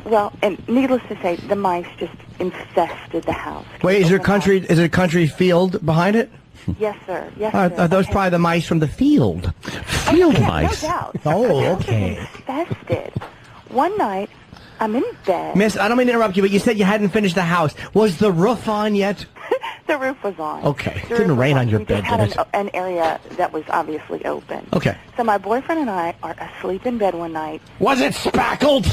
Well, and needless to say, the mice just infested the house. Wait, is it a country field behind it? Yes, sir. Yes, sir. Are those probably the mice from the field? Field mice? No doubt. Oh, okay. Infested. One night, I'm in bed. Miss, I don't mean to interrupt you, but you said you hadn't finished the house. Was the roof on yet? The roof was on. Okay. It didn't rain on your bed, did it? An area that was obviously open. Okay. So my boyfriend and I are asleep in bed one night. Was it spackled?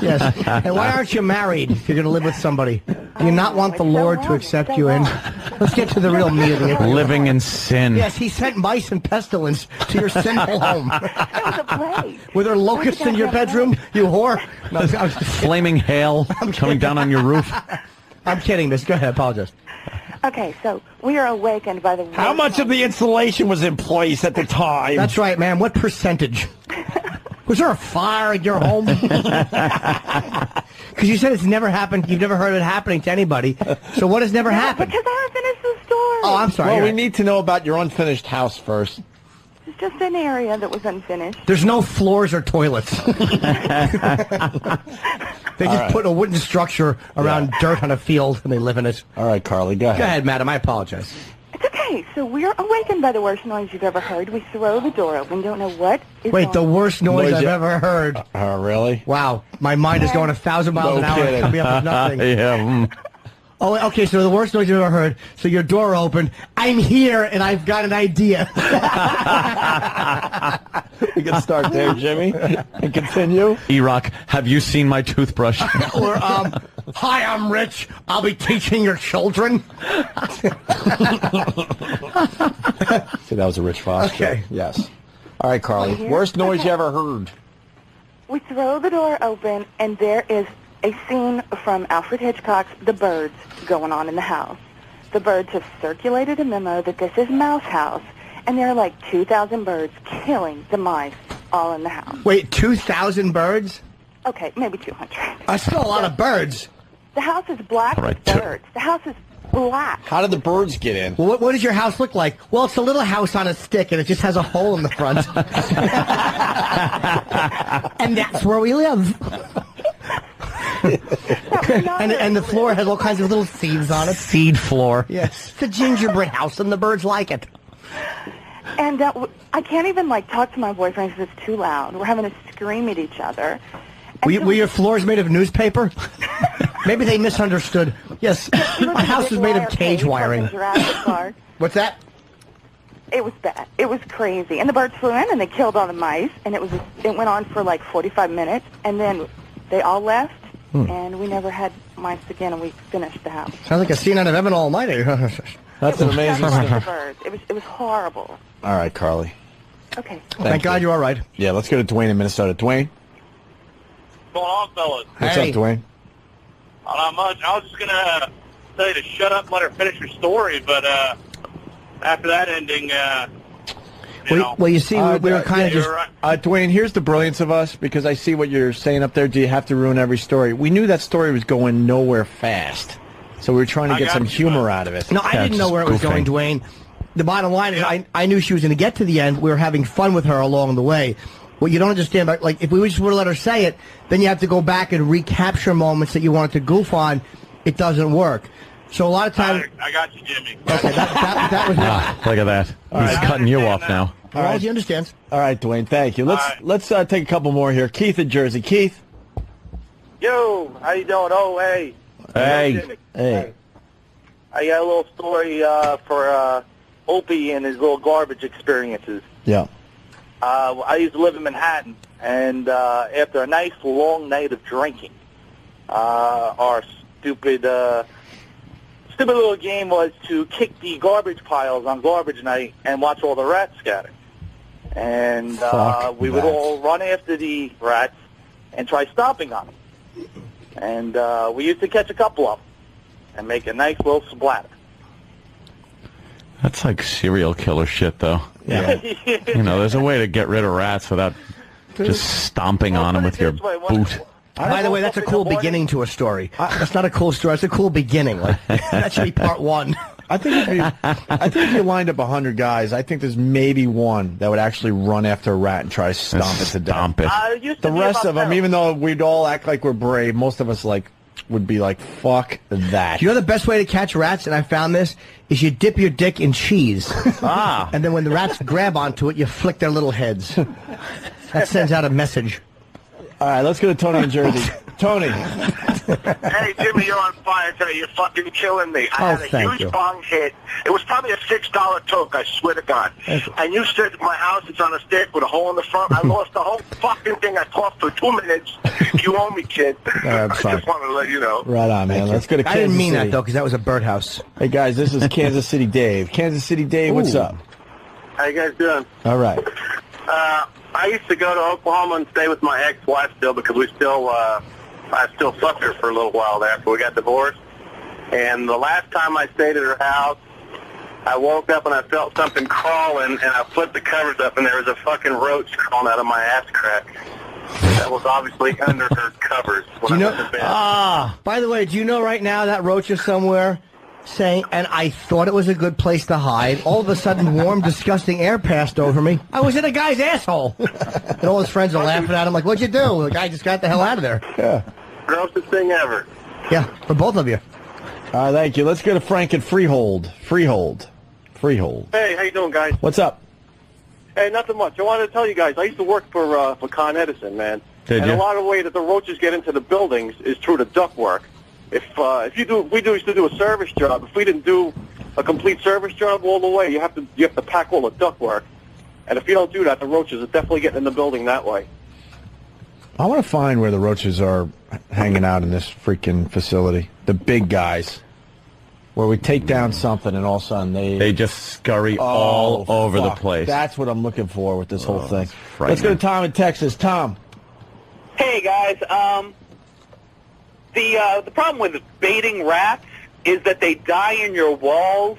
Yes. And why aren't you married if you're going to live with somebody? Do you not want the Lord to accept you in? Let's get to the real meat of the issue. Living in sin. Yes, he sent mice and pestilence to your sinful home. It was a plague. Were there locusts in your bedroom, you whore? No, I was Flaming hail coming down on your roof. I'm kidding, miss. Go ahead, apologize. Okay, so we are awakened by the... How much of the insulation was in place at the time? That's right, ma'am. What percentage? Was there a fire in your home? Because you said it's never happened. You've never heard it happening to anybody. So what has never happened? Because I haven't finished the story. Oh, I'm sorry. Well, we need to know about your unfinished house first. It's just an area that was unfinished. There's no floors or toilets. They just put a wooden structure around dirt on a field and they live in it. All right, Carly, go ahead. Go ahead, madam. I apologize. It's okay. So we're awakened by the worst noise you've ever heard. We throw the door open, don't know what is Wait, going the on. worst noise I've ever heard. Really? Wow. My mind is going 1,000 miles an hour and coming up with nothing. Yeah. Oh, okay, so the worst noise you've ever heard. So your door opened. I'm here, and I've got an idea. We can start there, Jimmy, and continue. E-Rock, have you seen my toothbrush? Or, hi, I'm Rich. I'll be teaching your children. See, that was a Rich Foss Okay. joke. Yes. All right, Carly. Worst noise you ever heard? We throw the door open, and there is a scene from Alfred Hitchcock's The Birds going on in the house. The birds have circulated a memo that this is Mouse House, and there are like 2,000 birds killing the mice all in the house. Wait, 2,000 birds? Okay, maybe 200. That's still a lot of birds. The house is black with birds. The house is black. How did the birds get in? Well, what does your house look like? Well, it's a little house on a stick, and it just has a hole in the front. And that's where we live. And the floor has all kinds of little seeds on it. Seed floor. Yes. It's a gingerbread house, and the birds like it. And I can't even, talk to my boyfriend because it's too loud. We're having to scream at each other. Were your floors made of newspaper? Maybe they misunderstood. Yes, my house is made of cage wiring. What's that? It was bad. It was crazy. And the birds flew in, and they killed all the mice, and it went on for 45 minutes, and then they all left, and we never had mice again, and we finished the house. Sounds like a scene out of Evan Almighty. That's an amazing story. It was horrible. All right, Carly. Okay. Thank God you're all right. Yeah, let's go to Dwayne in Minnesota. Dwayne? What's going on, fellas? What's up, Dwayne? Not much. I was just going to tell you to shut up and let her finish her story, but after that ending, Well, you see, we were kind of just... right. Dwayne, here's the brilliance of us, because I see what you're saying up there. Do you have to ruin every story? We knew that story was going nowhere fast, so we were trying to get some humor out of it. No, I didn't know where it was going, Dwayne. The bottom line is I knew she was going to get to the end. We were having fun with her along the way. What you don't understand, if we just would have let her say it, then you have to go back and recapture moments that you wanted to goof on. It doesn't work. So a lot of times... I got you, Jimmy. Okay, that was not... Look at that. He's cutting you off now. All right, he understands. All right, Dwayne, thank you. Let's take a couple more here. Keith in Jersey. Keith? Yo, how you doing? Oh, hey. Hey. I got a little story for Opie and his little garbage experiences. Yeah. I used to live in Manhattan, and after a nice long night of drinking, our stupid little game was to kick the garbage piles on garbage night and watch all the rats scatter. And we would all run after the rats and try stomping on them. And we used to catch a couple of them and make a nice little splatter. That's like serial killer shit, though. Yeah. There's a way to get rid of rats without just stomping on them with your boot. By the way, that's a cool beginning to a story. That's not a cool story. That's a cool beginning. That should be part one. I think if you lined up 100 guys, I think there's maybe one that would actually run after a rat and try to stomp it to death. The rest of them, even though we'd all act like we're brave, most of us would be like, fuck that. You know the best way to catch rats, and I found this, is you dip your dick in cheese. And then when the rats grab onto it, you flick their little heads. That sends out a message. All right, let's go to Tony in Jersey. Tony. Hey, Jimmy, you're on fire today. You're fucking killing me. I had a huge bong hit. It was probably a $6 toke, I swear to God. And you said my house is on a stick with a hole in the front. I lost the whole fucking thing. I talked for 2 minutes. You owe me, kid. I just wanted to let you know. Right on, man. Let's go to Kansas City. I didn't mean that, though, because that was a birdhouse. Hey, guys, this is Kansas City Dave. Kansas City Dave, what's up? How you guys doing? All right. I used to go to Oklahoma and stay with my ex-wife still because I still fucked her for a little while there after we got divorced. And the last time I stayed at her house, I woke up and I felt something crawling, and I flipped the covers up, and there was a fucking roach crawling out of my ass crack. That was obviously under her covers when I went to bed. By the way, do you know right now that roach is somewhere saying, and I thought it was a good place to hide. All of a sudden, warm, disgusting air passed over me. I was in a guy's asshole. And all his friends are laughing at him like, what'd you do? The guy just got the hell out of there. Yeah. Grossest thing ever. Yeah, for both of you. Thank you. Let's go to Frank at Freehold. Freehold. Hey, how you doing, guys? What's up? Hey, nothing much. I wanted to tell you guys, I used to work for Con Edison, man. Did and you? A lot of the way that the roaches get into the buildings is through the ductwork. If we used to do a service job. If we didn't do a complete service job all the way, you have to pack all the ductwork. And if you don't do that, the roaches are definitely getting in the building that way. I want to find where the roaches are hanging out in this freaking facility. The big guys. Where we take down something and all of a sudden they just scurry all over the place. That's what I'm looking for with this whole thing. Let's Let's go to Tom in Texas. Tom. Hey, guys. The problem with baiting rats is that they die in your walls,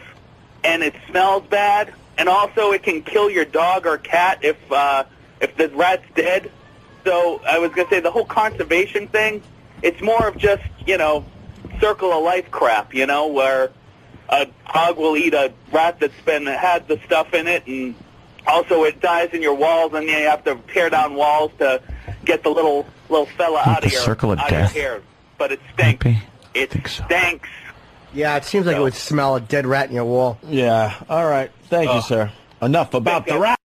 and it smells bad, and also it can kill your dog or cat if the rat's dead. So I was going to say the whole conservation thing, it's more of just, circle of life crap, where a dog will eat a rat that's had the stuff in it, and also it dies in your walls, and you have to tear down walls to get the little fella out of your hair. But it stinks. It stinks. Yeah, it seems like it would smell a dead rat in your wall. Yeah. All right. Thank you, sir. Enough about the rat.